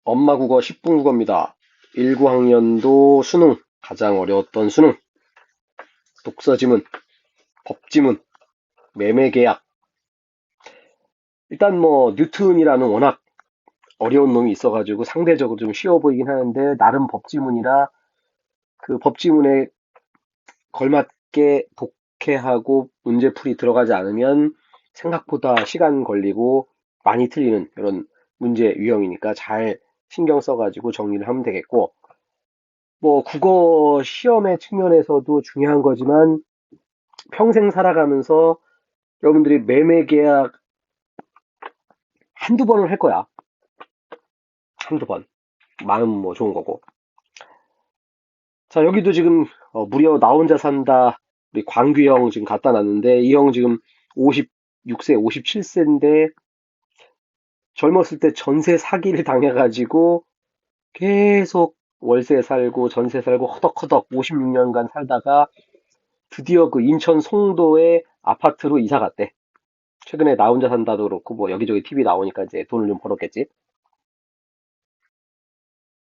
엄마 국어 10분 국어입니다. 19학년도 수능, 가장 어려웠던 수능, 독서 지문, 법 지문, 매매 계약. 일단 뭐 뉴턴이라는 워낙 어려운 놈이 있어가지고 상대적으로 좀 쉬워 보이긴 하는데 나름 법 지문이라 그 법 지문에 걸맞게 독해하고 문제풀이 들어가지 않으면 생각보다 시간 걸리고 많이 틀리는 이런 문제 유형이니까 잘 신경 써가지고 정리를 하면 되겠고, 뭐 국어 시험의 측면에서도 중요한 거지만 평생 살아가면서 여러분들이 매매 계약 한두 번은 할 거야. 한두 번. 마음 뭐 좋은 거고. 자, 여기도 지금 무려 나 혼자 산다. 우리 광규 형 지금 갖다 놨는데 이 형 지금 56세, 57세인데 젊었을 때 전세 사기를 당해가지고 계속 월세 살고 전세 살고 허덕허덕 56년간 살다가 드디어 그 인천 송도의 아파트로 이사 갔대. 최근에 나 혼자 산다도 그렇고 뭐 여기저기 TV 나오니까 이제 돈을 좀 벌었겠지.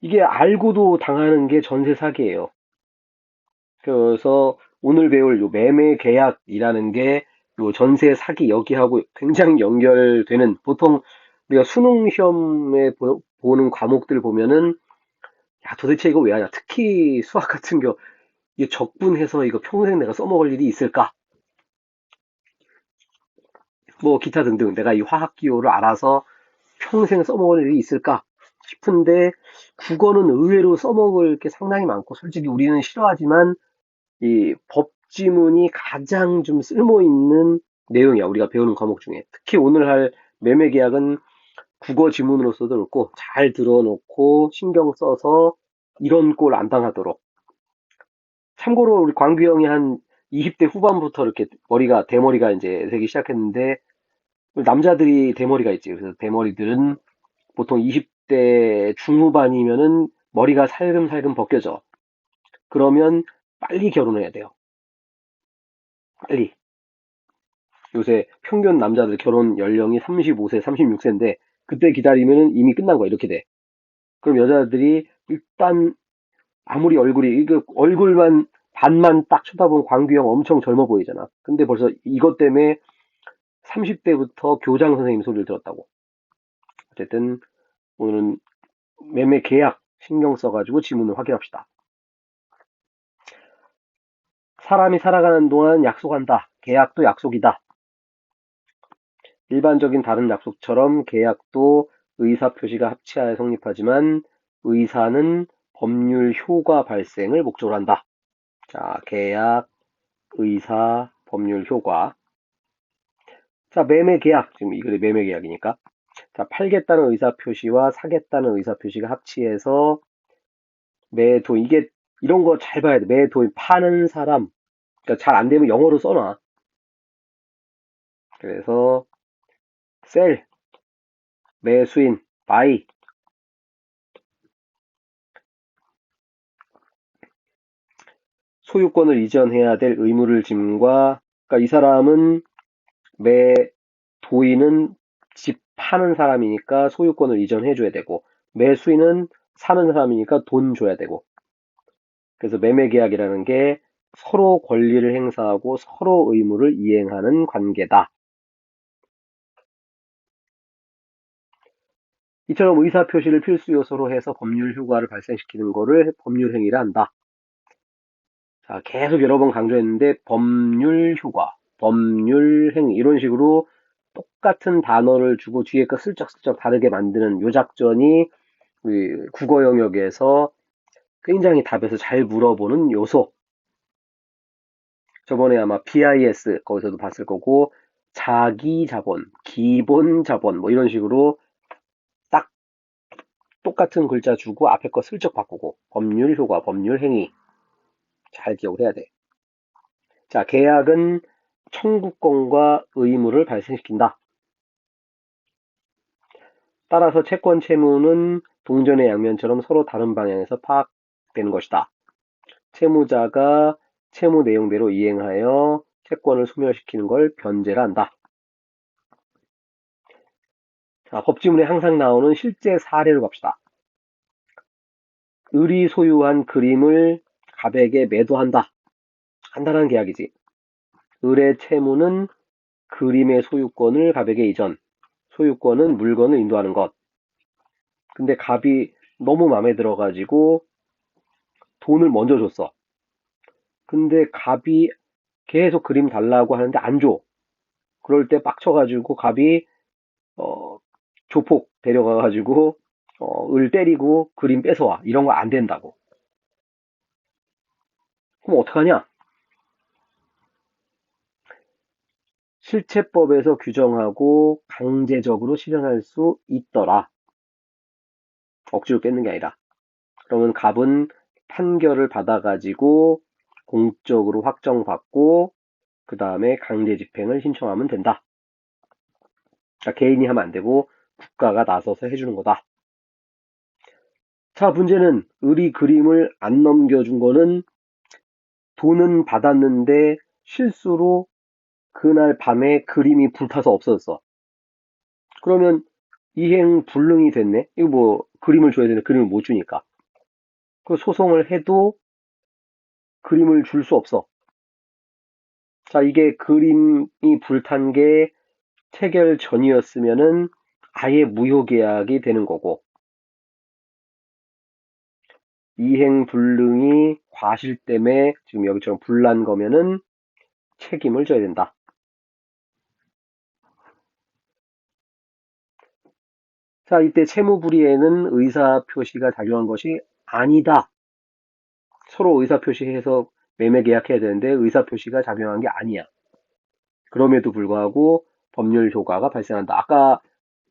이게 알고도 당하는 게 전세 사기예요. 그래서 오늘 배울 요 매매 계약이라는 게 요 전세 사기 여기하고 굉장히 연결되는, 보통 우리가 수능 시험에 보는 과목들 보면은 야 도대체 이거 왜 하냐, 특히 수학 같은 거 이게 적분해서 이거 평생 내가 써먹을 일이 있을까, 뭐 기타 등등 내가 이 화학 기호를 알아서 평생 써먹을 일이 있을까 싶은데 국어는 의외로 써먹을 게 상당히 많고, 솔직히 우리는 싫어하지만 이 법지문이 가장 좀 쓸모있는 내용이야. 우리가 배우는 과목 중에. 특히 오늘 할 매매계약은 국어 지문으로서도 그렇고 잘 들어놓고 신경 써서 이런 꼴 안 당하도록. 참고로 우리 광규 형이 한 20대 후반부터 이렇게 머리가 대머리가 이제 되기 시작했는데, 남자들이 대머리가 있지. 그래서 대머리들은 보통 20대 중후반이면은 머리가 살금살금 벗겨져. 그러면 빨리 결혼해야 돼요. 빨리. 요새 평균 남자들 결혼 연령이 35세, 36세인데 그때 기다리면 이미 끝난 거야. 이렇게 돼. 그럼 여자들이 일단 아무리 얼굴이 이거 얼굴만 반만 딱 쳐다보면 광규형 엄청 젊어 보이잖아. 근데 벌써 이것 때문에 30대부터 교장 선생님 소리를 들었다고. 어쨌든 오늘은 매매 계약 신경 써가지고 지문을 확인합시다. 사람이 살아가는 동안 약속한다. 계약도 약속이다. 일반적인 다른 약속처럼 계약도 의사표시가 합치하여 성립하지만 의사는 법률 효과 발생을 목적으로 한다. 자, 계약, 의사, 법률 효과. 자, 매매 계약. 지금 이 글이 매매 계약이니까. 자, 팔겠다는 의사표시와 사겠다는 의사표시가 합치해서 매도. 이게 이런 거 잘 봐야 돼. 매도, 파는 사람. 그러니까 잘 안 되면 영어로 써놔. 그래서 sell, 매수인, buy. 소유권을 이전해야 될 의무를 짐과, 그러니까 이 사람은 매 도인은 집 파는 사람이니까 소유권을 이전해줘야 되고, 매수인은 사는 사람이니까 돈 줘야 되고. 그래서 매매계약이라는 게 서로 권리를 행사하고 서로 의무를 이행하는 관계다. 이처럼 의사표시를 필수 요소로 해서 법률 효과를 발생시키는 거를 법률행위를 한다. 자, 계속 여러 번 강조했는데 법률 효과, 법률 행위 이런 식으로 똑같은 단어를 주고 뒤에 거 슬쩍슬쩍 다르게 만드는 요 작전이 우리 국어 영역에서 굉장히 답에서 잘 물어보는 요소. 저번에 아마 BIS 거기서도 봤을 거고, 자기 자본, 기본 자본 뭐 이런 식으로 딱 똑같은 글자 주고 앞에 거 슬쩍 바꾸고, 법률 효과, 법률 행위 잘 기억을 해야 돼. 자, 계약은 청구권과 의무를 발생시킨다. 따라서 채권 채무는 동전의 양면처럼 서로 다른 방향에서 파악되는 것이다. 채무자가 채무 내용대로 이행하여 채권을 소멸시키는 걸 변제를 한다. 자, 법지문에 항상 나오는 실제 사례를 봅시다. 을이 소유한 그림을 갑에게 매도한다. 간단한 계약이지. 을의 채무는 그림의 소유권을 갑에게 이전. 소유권은 물건을 인도하는 것. 근데 갑이 너무 마음에 들어가지고 돈을 먼저 줬어. 근데 갑이 계속 그림 달라고 하는데 안 줘. 그럴 때 빡쳐가지고 갑이 어, 조폭 데려가가지고 을 때리고 그림 뺏어와. 이런 거 안 된다고. 그럼 어떡하냐? 실체법에서 규정하고 강제적으로 실현할 수 있더라. 억지로 뺏는 게 아니라. 그러면 갑은 판결을 받아가지고 공적으로 확정받고 그 다음에 강제 집행을 신청하면 된다. 그러니까 개인이 하면 안 되고 국가가 나서서 해주는 거다. 자, 문제는 을이 그림을 안 넘겨준 거는 돈은 받았는데 실수로 그날 밤에 그림이 불타서 없어졌어. 그러면 이행 불능이 됐네? 이거 뭐 그림을 줘야 되는데 그림을 못 주니까. 그 소송을 해도 그림을 줄 수 없어. 자, 이게 그림이 불탄 게 체결 전이었으면은 아예 무효계약이 되는 거고, 이행 불능이 과실 때문에 지금 여기처럼 불난 거면은 책임을 져야 된다. 자, 이때 채무불이에는 의사표시가 작용한 것이 아니다. 서로 의사표시해서 매매 계약해야 되는데 의사표시가 작용한 게 아니야. 그럼에도 불구하고 법률 효과가 발생한다. 아까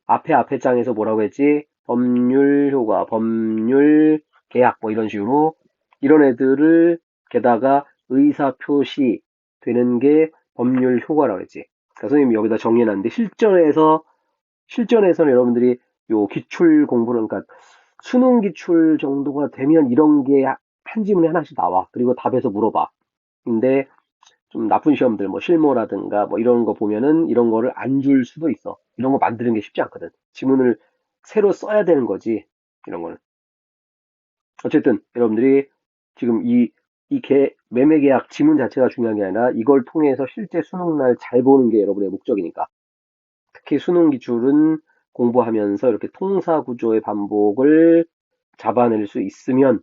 앞에 장에서 뭐라고 했지? 법률 효과, 법률 계약 뭐 이런 식으로 이런 애들을 게다가 의사표시 되는 게 법률 효과라고 했지. 그러니까 선생님이 여기다 정리해놨는데 실전에서는 여러분들이 요 기출 공부는 그러니까 수능 기출 정도가 되면 이런 게 한 지문에 하나씩 나와. 그리고 답에서 물어봐. 근데 좀 나쁜 시험들 뭐 실무라든가 뭐 이런 거 보면은 이런 거를 안 줄 수도 있어. 이런 거 만드는 게 쉽지 않거든. 지문을 새로 써야 되는 거지. 이런 거는. 어쨌든 여러분들이 지금 매매 계약 지문 자체가 중요한 게 아니라 이걸 통해서 실제 수능 날 잘 보는 게 여러분의 목적이니까. 특히 수능 기출은 공부하면서 이렇게 통사 구조의 반복을 잡아낼 수 있으면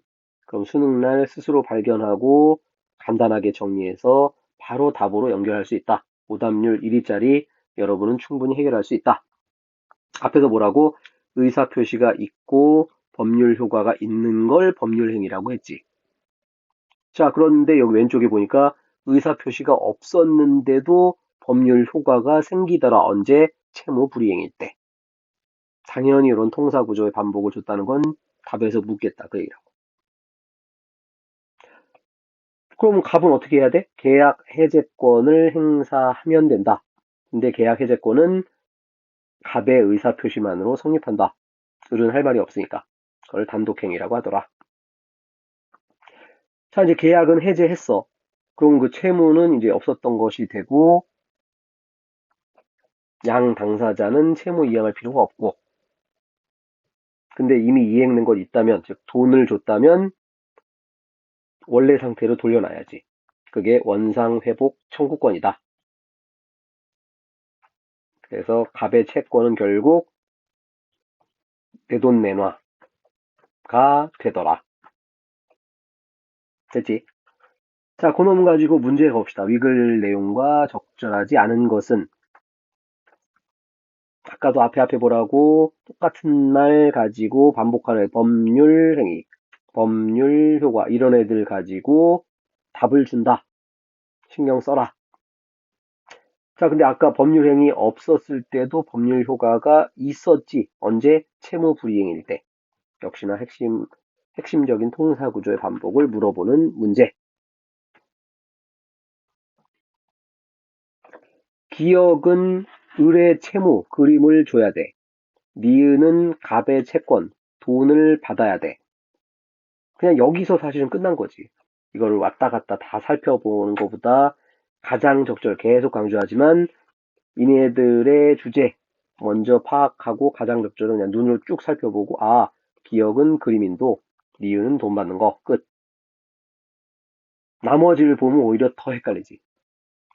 그럼 수능 날 스스로 발견하고 간단하게 정리해서 바로 답으로 연결할 수 있다. 오답률 1위짜리 여러분은 충분히 해결할 수 있다. 앞에서 뭐라고? 의사표시가 있고 법률 효과가 있는 걸 법률행위라고 했지. 자, 그런데 여기 왼쪽에 보니까 의사표시가 없었는데도 법률 효과가 생기더라. 언제? 채무 불이행일 때. 당연히 이런 통사 구조의 반복을 줬다는 건 답에서 묻겠다. 그 얘기라고. 그럼 갑은 어떻게 해야 돼? 계약 해제권을 행사하면 된다. 근데 계약 해제권은 갑의 의사표시만으로 성립한다. 을은 할 말이 없으니까. 그걸 단독행위라고 하더라. 자, 이제 계약은 해제했어. 그럼 그 채무는 이제 없었던 것이 되고, 양 당사자는 채무 이행할 필요가 없고, 근데 이미 이행된 것 있다면, 즉 돈을 줬다면 원래 상태로 돌려놔야지. 그게 원상회복 청구권이다. 그래서 갑의 채권은 결국 내 돈 내놔가 되더라. 됐지? 자, 그놈 가지고 문제 가봅시다. 위글 내용과 적절하지 않은 것은 아까도 앞에 보라고 똑같은 말 가지고 반복하는 법률 행위, 법률 효과 이런 애들 가지고 답을 준다. 신경 써라. 자, 근데 아까 법률 행위 없었을 때도 법률 효과가 있었지. 언제? 채무 불이행일 때. 역시나 핵심적인 통사 구조의 반복을 물어보는 문제. 기억은 을의 채무, 그림을 줘야 돼. 니은은 갑의 채권, 돈을 받아야 돼. 그냥 여기서 사실은 끝난 거지. 이거를 왔다 갔다 다 살펴보는 것보다 가장 계속 강조하지만 이네들의 주제 먼저 파악하고 가장 적절한 그냥 눈으로 쭉 살펴보고 기억은 그림인도 니은은 돈 받는 거. 끝. 나머지를 보면 오히려 더 헷갈리지.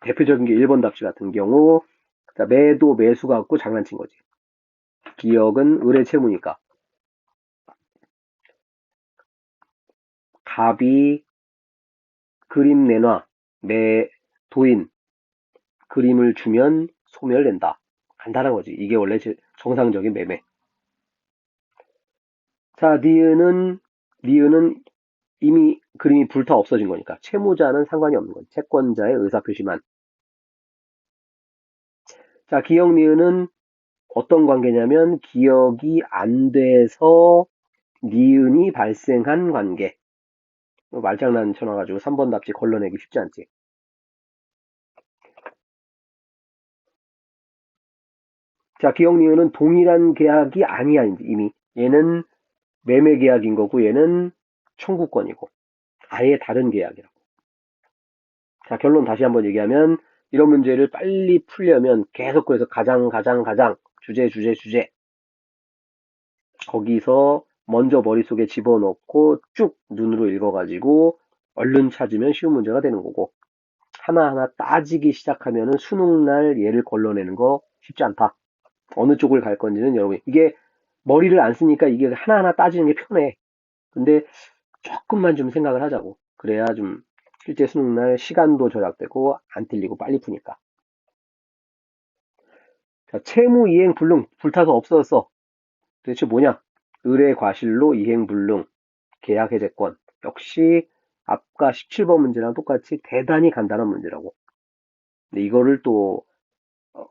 대표적인 게 1번 답지 같은 경우, 자, 매도 매수 갖고 장난친 거지. 기역은 을의 채무니까. 갑이 그림 내놔. 도인. 그림을 주면 소멸된다. 간단한 거지. 이게 원래 정상적인 매매. 자, 니은은 이미 그림이 불타 없어진 거니까 채무자는 상관이 없는 거지. 채권자의 의사표시만. 자, 기역 니은은 어떤 관계냐면 기역이 안 돼서 니은이 발생한 관계. 말장난 쳐놔가지고 3번 답지 걸러내기 쉽지 않지. 자, 기역 니은은 동일한 계약이 아니야, 이미. 얘는 매매 계약인 거고 얘는 청구권이고 아예 다른 계약이라고. 자, 결론 다시 한번 얘기하면 이런 문제를 빨리 풀려면 계속 그래서 가장 주제 거기서 먼저 머릿속에 집어넣고 쭉 눈으로 읽어가지고 얼른 찾으면 쉬운 문제가 되는 거고 하나하나 따지기 시작하면은 수능날 얘를 걸러내는 거 쉽지 않다. 어느 쪽을 갈 건지는 여러분 이게 머리를 안 쓰니까 이게 하나하나 따지는 게 편해. 근데 조금만 좀 생각을 하자고. 그래야 좀 실제 수능날 시간도 절약되고 안 틀리고 빨리 푸니까. 자, 채무 이행 불능 불타서 없어졌어. 도대체 뭐냐? 의뢰 과실로 이행 불능 계약 해제권. 역시 아까 17번 문제랑 똑같이 대단히 간단한 문제라고. 근데 이거를 또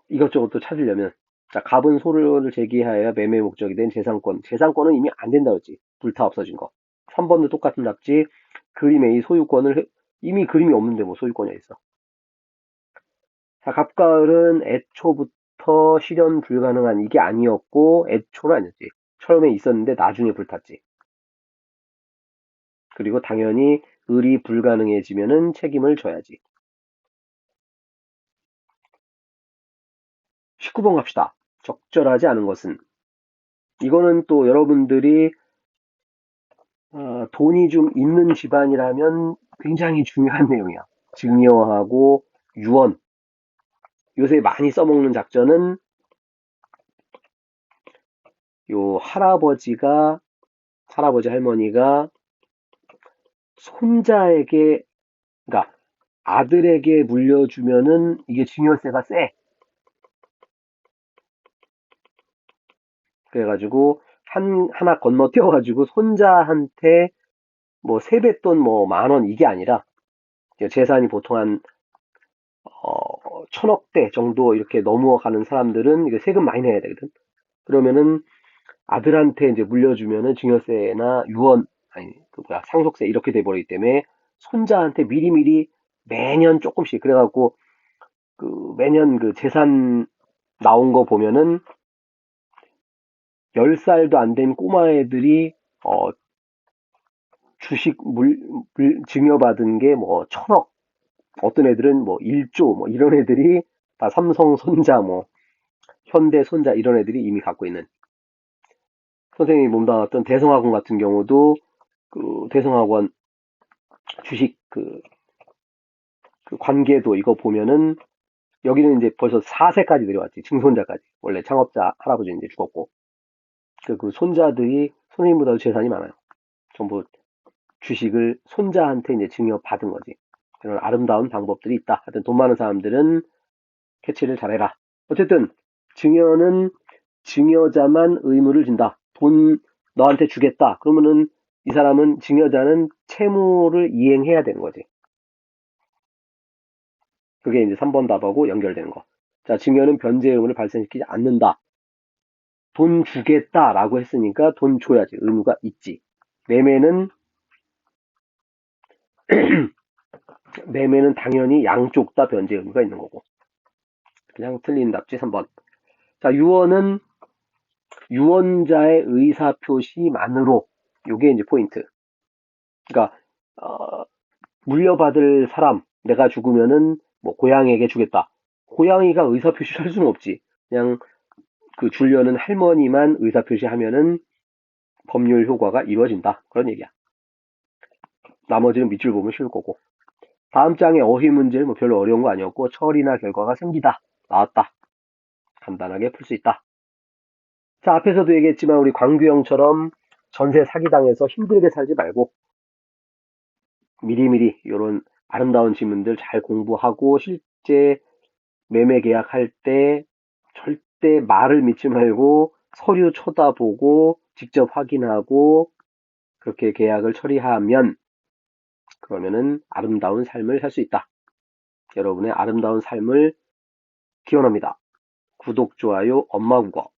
이것저것 또 찾으려면 자, 갑은 소를 제기하여 매매 목적이 된 재산권. 재산권은 이미 안 된다 그랬지. 불타 없어진 거. 3번도 똑같은 답지. 그림 A 소유권을 이미 그림이 없는데 뭐 소유권이 있어. 자, 갑과 을은 애초부터 실현 불가능한 이게 아니었고 애초는 아니었지. 처음에 있었는데 나중에 불탔지. 그리고 당연히 을이 불가능해지면은 책임을 져야지. 19번 갑시다. 적절하지 않은 것은 이거는 또 여러분들이 돈이 좀 있는 집안이라면 굉장히 중요한 내용이야. 증여하고 유언. 요새 많이 써먹는 작전은 요 할아버지 할머니가 손자에게 그러니까 아들에게 물려주면은 이게 증여세가 세. 그래가지고 하나 건너뛰어가지고 손자한테 뭐 세뱃돈 뭐 10,000원 이게 아니라 재산이 보통 한 1,000억대 정도 이렇게 넘어가는 사람들은 이게 세금 많이 내야 되거든. 그러면은 아들한테 이제 물려주면은 증여세나 유언 아니 상속세 이렇게 돼버리기 때문에 손자한테 미리미리 매년 조금씩 그래갖고 그 매년 그 재산 나온 거 보면은 10살도 안 된 꼬마애들이 주식 증여받은 게 뭐 1,000억 어떤 애들은 뭐 1조 뭐 이런 애들이 다 삼성 손자 뭐 현대 손자 이런 애들이 이미 갖고 있는 선생님이 몸담았던 대성학원 같은 경우도 그 대성학원 주식 그 관계도 이거 보면은 여기는 이제 벌써 4세까지 내려왔지. 증손자까지. 원래 창업자 할아버지는 이제 죽었고. 그 손자들이 선생님보다도 재산이 많아요. 전부 주식을 손자한테 이제 증여받은 거지. 그런 아름다운 방법들이 있다. 하여튼 돈 많은 사람들은 캐치를 잘해라. 어쨌든 증여는 증여자만 의무를 진다. 돈 너한테 주겠다. 그러면은 이 사람은 증여자는 채무를 이행해야 되는 거지. 그게 이제 3번 답하고 연결되는 거. 자, 증여는 변제 의무를 발생시키지 않는다. 돈 주겠다라고 했으니까 돈 줘야지. 의무가 있지. 매매는 매매는 당연히 양쪽 다 변제 의무가 있는 거고. 그냥 틀린 답지 3번. 자, 유언은 유언자의 의사표시만으로 요게 이제 포인트. 그러니까 물려받을 사람 내가 죽으면은 뭐 고양이에게 주겠다. 고양이가 의사표시를 할 수는 없지. 그냥 그 주려는 할머니만 의사표시하면은 법률 효과가 이루어진다. 그런 얘기야. 나머지는 밑줄 보면 쉬울 거고. 다음 장의 어휘 문제는 뭐 별로 어려운 거 아니었고 처리나 결과가 생기다, 나왔다. 간단하게 풀 수 있다. 자, 앞에서도 얘기했지만 우리 광규형처럼 전세 사기당해서 힘들게 살지 말고 미리미리 이런 아름다운 지문들 잘 공부하고 실제 매매 계약할 때 절대 말을 믿지 말고 서류 쳐다보고 직접 확인하고 그렇게 계약을 처리하면 그러면은 아름다운 삶을 살 수 있다. 여러분의 아름다운 삶을 기원합니다. 구독, 좋아요, 엄마 국어.